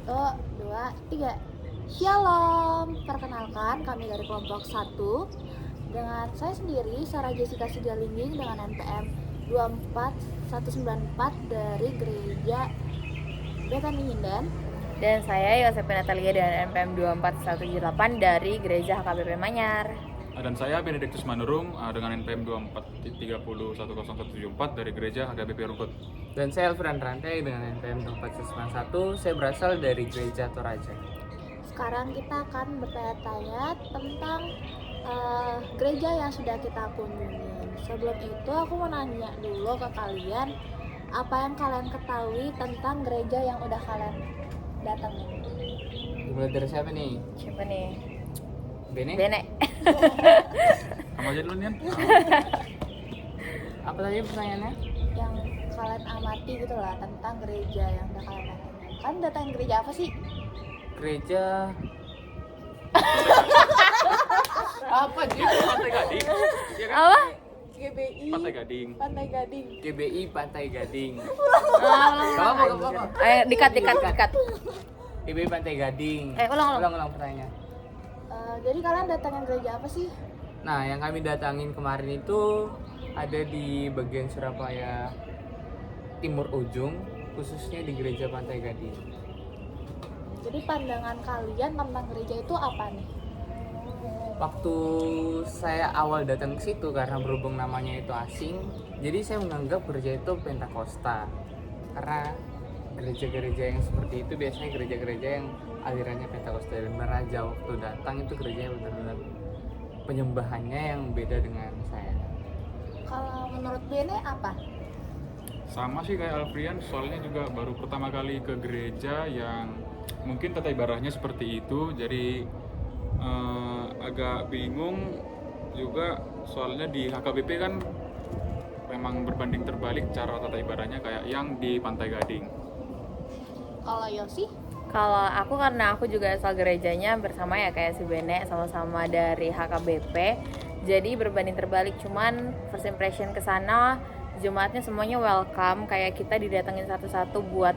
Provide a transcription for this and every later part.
Satu, dua, tiga. Shalom, perkenalkan kami dari kelompok 1 dengan saya sendiri, Sarah Jessica Sigalingging dengan NPM 24194 dari Gereja Bethany Nyinden. Dan saya Yosepina Natalia dengan NPM 24178 dari Gereja HKBP Manyar. Dan saya Benedictus Manurung dengan NPM 243010174 dari Gereja HKBP Rungkut. Dan saya Elfrian Rantai dengan NPM 24191. Saya berasal dari Gereja Toraja. Sekarang kita akan bertanya-tanya tentang gereja yang sudah kita kunjungi. Sebelum itu aku mau nanya dulu ke kalian, apa yang kalian ketahui tentang gereja yang udah kalian datangin? Dimulai dari siapa nih? Siapa nih? Bene? Kamu aja dulu, Nian. Apa tadi pertanyaannya? Yang kalian amati gitu lah tentang gereja yang udah kalian datangin. Kalian datangin gereja apa sih? Gereja apa sih? Pantai Gading. Iya kan? Apa? GBI Pantai Gading. Pantai Gading. GBI Pantai Gading. Gak apa-apa. Ayo, dikat. GBI Pantai Gading. Ulang. Ulang pertanyaannya. Jadi kalian datangin gereja apa sih? Nah, yang kami datangin kemarin itu ada di bagian Surabaya timur ujung, khususnya di Gereja Pantai Gading. Jadi pandangan kalian tentang gereja itu apa nih? Waktu saya awal datang ke situ karena berhubung namanya itu asing, jadi saya menganggap gereja itu Pentakosta. Karena gereja-gereja yang seperti itu biasanya gereja-gereja yang alirannya Pentakosta, dan meraja waktu datang itu gerejanya benar-benar penyembahannya yang beda dengan saya. Kalau menurut Bene apa? Sama sih kayak Alfrian, soalnya juga baru pertama kali ke gereja yang mungkin tata ibadahnya seperti itu, jadi agak bingung juga soalnya di HKBP kan memang berbanding terbalik cara tata ibadahnya kayak yang di Pantai Gading. Kalau Yosi? Kalau aku, karena aku juga asal gerejanya bersama ya kayak si Bene, sama-sama dari HKBP. Jadi berbanding terbalik, cuman first impression ke sana jemaatnya semuanya welcome, kayak kita didatengin satu-satu buat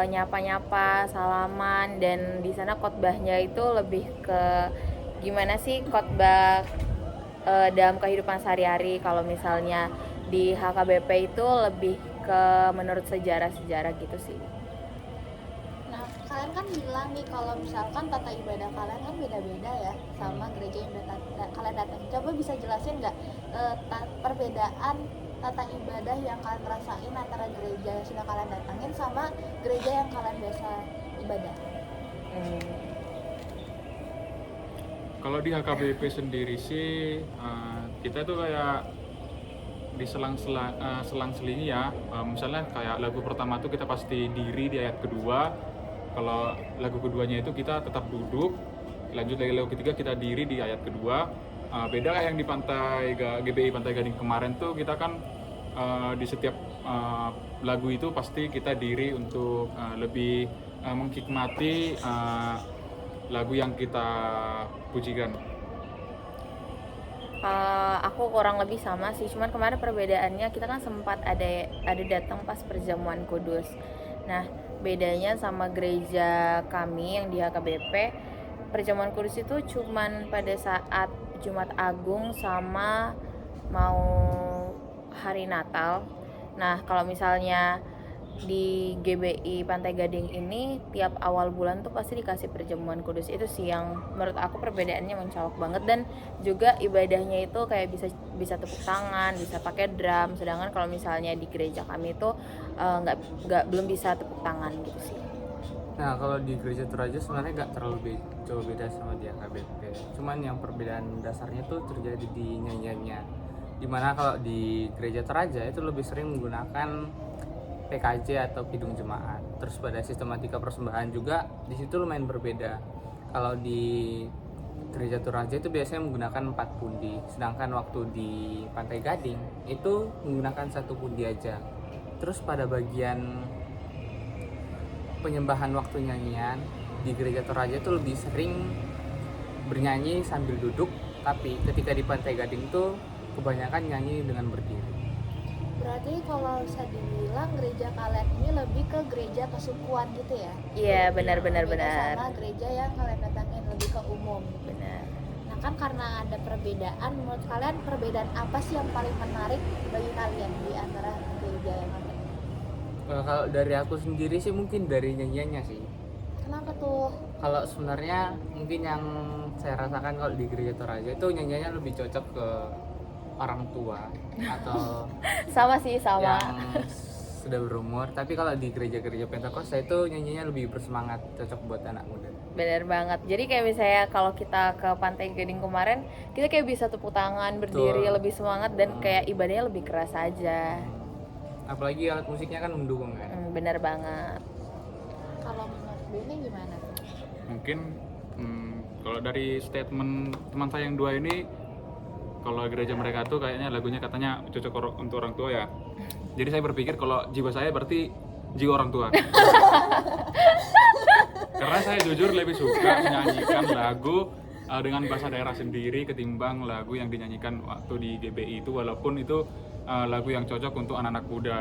nyapa-nyapa, salaman, dan di sana khotbahnya itu lebih ke gimana sih khotbah dalam kehidupan sehari-hari. Kalau misalnya di HKBP itu lebih ke menurut sejarah-sejarah gitu sih. Nah, kalian kan bilang nih kalau misalkan tata ibadah kalian kan beda-beda ya sama gereja yang kalian datang. Coba bisa jelasin nggak perbedaan tata ibadah yang kalian rasain antara gereja yang sudah kalian datangin sama gereja yang kalian biasa ibadah? Kalau di HKBP sendiri sih kita tuh kayak di selang-selingi ya. Misalnya kayak lagu pertama tuh kita pasti diri di ayat kedua. Kalau lagu keduanya itu kita tetap duduk. Lanjut lagi lagu ketiga kita diri di ayat kedua. Beda kayak yang di GBI Pantai Gading kemarin tuh kita kan di setiap lagu itu pasti kita diri untuk lebih menghikmati lagu yang kita pujikan. Aku kurang lebih sama sih, cuman kemarin perbedaannya kita kan sempat ada datang pas perjamuan kudus. Nah, bedanya sama gereja kami yang di HKBP, perjamuan kudus itu cuman pada saat Jumat Agung sama mau hari Natal. Nah, kalau misalnya di GBI Pantai Gading ini tiap awal bulan tuh pasti dikasih perjamuan kudus. Itu sih yang menurut aku perbedaannya mencolok banget, dan juga ibadahnya itu kayak bisa tepuk tangan, bisa pakai drum. Sedangkan kalau misalnya di gereja kami itu belum bisa tepuk tangan gitu sih. Nah, kalau di Gereja Toraja sebenarnya nggak terlalu jauh beda sama di HKBP. Cuman yang perbedaan dasarnya tuh terjadi di nyanyiannya. Dimana kalau di Gereja Toraja itu lebih sering menggunakan PKJ atau kidung jemaat. Terus pada sistematika persembahan juga di situ lumayan berbeda. Kalau di Gereja Toraja itu biasanya menggunakan 4 pundi, sedangkan waktu di Pantai Gading itu menggunakan 1 pundi aja. Terus pada bagian penyembahan waktu nyanyian di Gereja Toraja itu lebih sering bernyanyi sambil duduk, tapi ketika di Pantai Gading itu kebanyakan nyanyi dengan berdiri. Berarti kalau bisa dibilang gereja kalian ini lebih ke gereja kesukuan gitu ya? Iya, benar benar Beda benar. sama gereja yang kalian datangin lebih ke umum. Benar. Nah kan karena ada perbedaan, menurut kalian perbedaan apa sih yang paling menarik bagi kalian di antara gereja yang ada? Kalau dari aku sendiri sih mungkin dari nyanyiannya sih. Kenapa tuh? Kalau sebenarnya mungkin yang saya rasakan kalau di gereja Toraja itu nyanyiannya lebih cocok ke orang tua atau Sama sih, sama. yang sudah berumur. Tapi kalau di gereja-gereja Pentakosta itu nyanyiannya lebih bersemangat, cocok buat anak muda. Bener banget. Jadi kayak misalnya kalau kita ke Pantai Gading kemarin, kita kayak bisa tepuk tangan, berdiri, Betul. lebih semangat dan kayak ibadahnya lebih keras aja. Apalagi alat musiknya kan mendukung kan. Bener banget. Kalau menurut Beni gimana tuh? Mungkin kalau dari statement teman saya yang dua ini, kalau gereja mereka tuh kayaknya lagunya katanya cocok untuk orang tua ya. Jadi saya berpikir kalau jiwa saya berarti jiwa orang tua. Karena saya jujur lebih suka menyanyikan lagu dengan bahasa daerah sendiri ketimbang lagu yang dinyanyikan waktu di GBI itu, walaupun itu lagu yang cocok untuk anak-anak muda.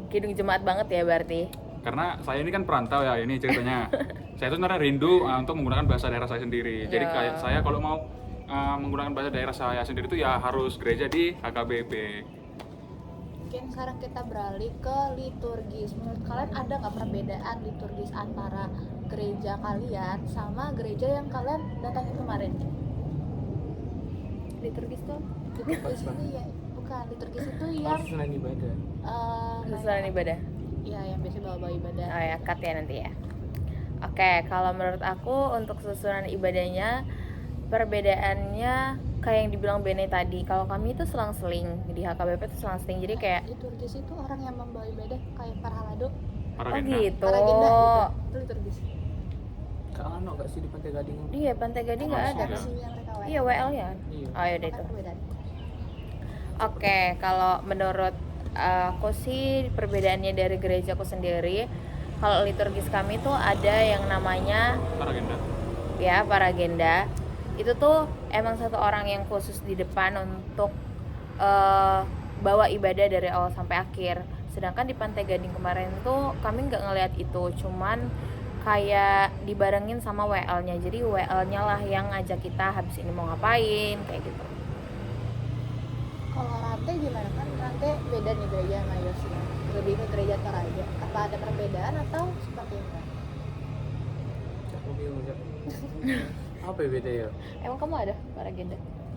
Kidung jemaat banget ya berarti. Karena saya ini kan perantau ya, ini ceritanya. Saya tuh sebenarnya rindu untuk menggunakan bahasa daerah saya sendiri. Jadi Ya. kayak saya kalau mau menggunakan bahasa daerah saya sendiri itu ya harus gereja di HKBP. Mungkin sekarang kita beralih ke liturgis. Menurut kalian ada nggak perbedaan liturgis antara gereja kalian sama gereja yang kalian datangin kemarin? Liturgis tuh Liturgis ini ya, bukan liturgis itu yang Susunan ibadah. susunan ibadah. ya yang biasa bawa ibadah. Oh ya, cut ya nanti ya. Oke, kalau menurut aku untuk susunan ibadahnya perbedaannya kayak yang dibilang Bene tadi. Kalau kami itu selang-seling di HKBP itu selang-seling. Jadi kayak Liturgis itu orang yang membawa ibadah kayak para halado, Para oh Genda. gitu. para genda gitu. Itu liturgis. Gak sih di Pantai Gading? Iya, Pantai Gading nggak ada. Ada. Versi yang mereka WL. Iya, WL-nya. Iya. Oh ya udah itu. Apa perbedaan? Oke, kalau menurut aku sih perbedaannya dari gerejaku sendiri, kalau liturgis kami tuh ada yang namanya Para Genda. ya para agenda. Itu tuh emang satu orang yang khusus di depan untuk bawa ibadah dari awal sampai akhir. Sedangkan di Pantai Gading kemarin tuh kami nggak ngelihat itu, cuman kayak dibarengin sama WL-nya. Jadi WL-nya lah yang ngajak kita habis ini mau ngapain kayak gitu. Kalau Rante gimana kan? Rante beda nih gereja sama Yosi. Lebih ke gereja Toraja. Apa ada perbedaan atau seperti itu? Aku bingung ya. Apa ya beda ya? Emang kamu ada para agenda?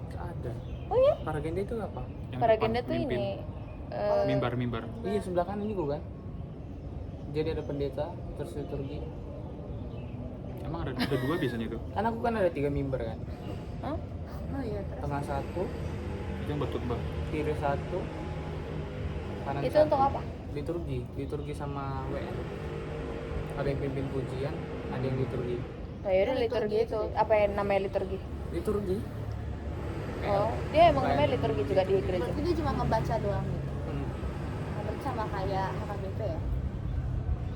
Gak ada. Oh iya, Para agenda itu apa? Yang para depan agenda tuh mimpin. ini Mimbar-mimbar. Iya sebelah kanan juga kan. Jadi ada pendeta terus liturgi. Emang ada dua biasanya itu. Kan aku kan ada 3 mimbar kan. Hah? Oh iya, terus. Tengah 1, Itu yang berkhotbah. kiri 1, kanan itu 1. untuk apa? Liturgi sama WL. Ada yang pimpin pujian, ada yang liturgi. Oh yaudah, Oh, liturgi liturgi itu itu. apa yang namanya liturgi? Liturgi. Oh, dia emang Kayak- namanya liturgi juga di gereja. Berarti dia cuma ngebaca doang gitu. Hmm, Nah, berarti sama kayak HKBP ya?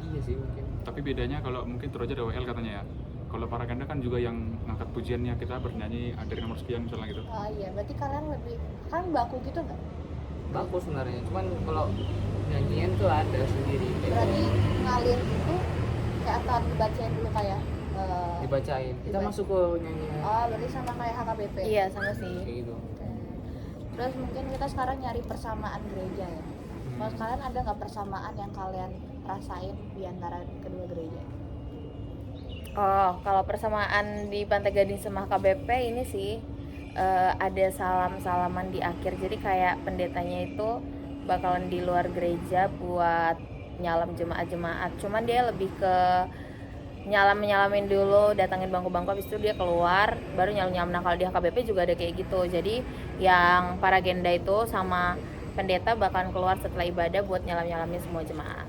iya sih mungkin. Tapi bedanya kalau mungkin Toraja ada WL katanya ya. Kalau para ganda kan juga yang ngangkat pujiannya, kita bernyanyi dari nomor sekian misalnya gitu. Oh iya, berarti kalian lebih kan baku gitu nggak? Bagus sebenarnya, cuman kalau nyanyian tuh ada sendiri. Berarti ngalir gitu kayak atau dibacain dulu kayak Dibacain. Kita Dibaca. masuk ke nyanyian. oh berarti sama kayak HKBP. Iya, sama sih. Kayak gitu. Oke. Terus mungkin kita sekarang nyari persamaan gereja ya. Menurut kalian ada nggak persamaan yang kalian rasain di antara kedua gereja? Oh, kalau persamaan di Pantai Gading sama KBP ini sih ada salam-salaman di akhir. Jadi kayak pendetanya itu bakalan di luar gereja buat nyalam jemaat-jemaat. Cuman dia lebih ke nyalamin dulu, datangin bangku-bangku, habis itu dia keluar baru nyalum. Nah kalau di HKBP juga ada kayak gitu. Jadi yang para agenda itu sama pendeta bakalan keluar setelah ibadah buat nyalamin semua jemaat.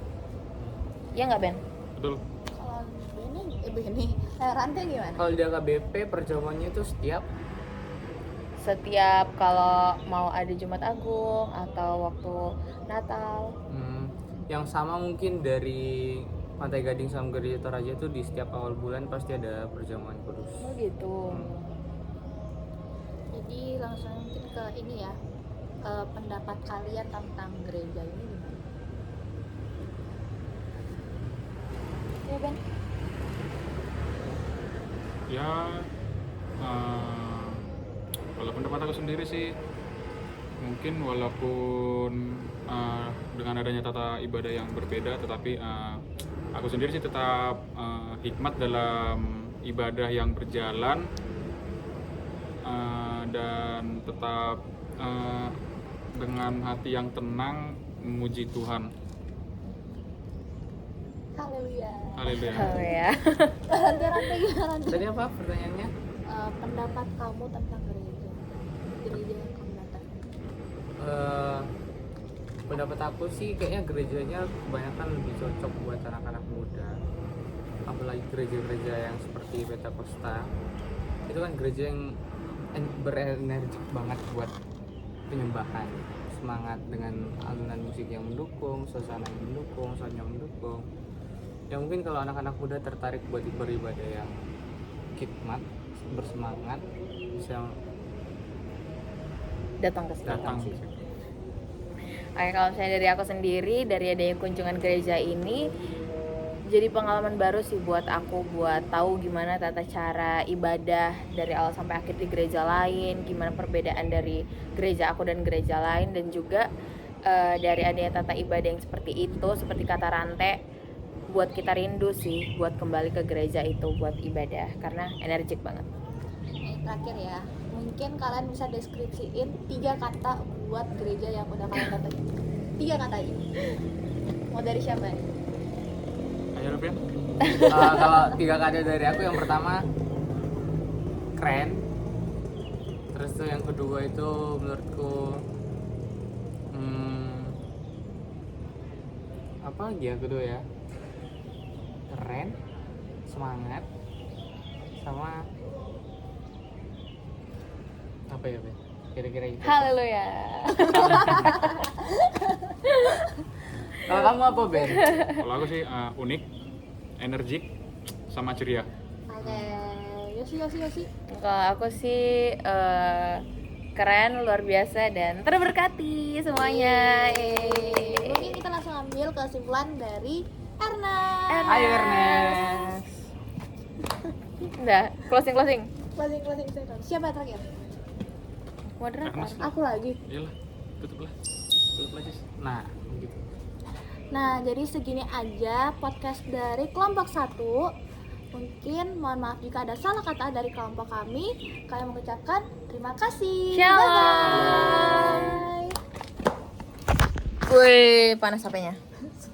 Iya nggak Ben? Betul. Kalau Beni, Rante gimana? Kalau di AKBP perjamuannya itu Setiap kalau mau ada Jumat Agung atau waktu Natal. yang sama mungkin dari Pantai Gading sama Gereja Toraja itu di setiap awal bulan pasti ada perjamuan kudus. Oh gitu. Jadi langsung mungkin ke ini ya, pendapat kalian tentang gereja ini gimana? Ben? Ya, kalau pendapat aku sendiri sih, mungkin walaupun dengan adanya tata ibadah yang berbeda, tetapi aku sendiri sih tetap hikmat dalam ibadah yang berjalan, dan tetap dengan hati yang tenang memuji Tuhan. Haleluya. Haleluya. Oh ya. Rantai gimana? Tadi apa pertanyaannya? Pendapat kamu tentang gereja yang kamu datang. Pendapat aku sih kayaknya gerejanya kebanyakan lebih cocok buat anak-anak muda, apalagi gereja-gereja yang seperti Pentakosta. Itu kan gereja yang berenergik banget buat penyembahan, semangat dengan alunan musik yang mendukung, suasana yang mendukung, sound yang mendukung. Ya mungkin kalau anak-anak muda tertarik buat beribadah yang hikmat, bersemangat, bisa Datang ke sini. Datang. sih. Oke, kalau misalnya dari aku sendiri, dari adanya kunjungan gereja ini jadi pengalaman baru sih buat aku, buat tahu gimana tata cara ibadah dari awal sampai akhir di gereja lain, gimana perbedaan dari gereja aku dan gereja lain, dan juga dari adanya tata ibadah yang seperti itu, seperti kata Rante, buat kita rindu sih buat kembali ke gereja itu buat ibadah karena energik banget. Nih, terakhir ya, mungkin kalian bisa deskripsiin 3 kata buat gereja yang udah kalian datengin. 3 kata ini. Mau dari siapa nih? Ayo Rupiah. Kalau 3 kata dari aku, yang pertama keren, terus tuh yang kedua itu menurutku apa lagi ya kedua ya, keren, semangat, sama apa ya Ben? Kira-kira itu. Haleluya. Kalau kamu apa Ben? Kalau aku sih unik, energik, sama ceria. Oke, Yosi. Kalau aku sih keren, luar biasa, dan terberkati semuanya. Mungkin kita langsung ambil kesimpulan dari Erna. Ayo Ernest. Udah, closing. Closing. Siapa terakhir? Moderator. Ernest. Aku lagi. Iyalah, tutup aja. Nah, gitu. Nah, jadi segini aja podcast dari kelompok 1. Mungkin mohon maaf jika ada salah kata dari kelompok kami. Kami mengucapkan terima kasih. Shalom. Bye-bye. Wih, panas HP-nya.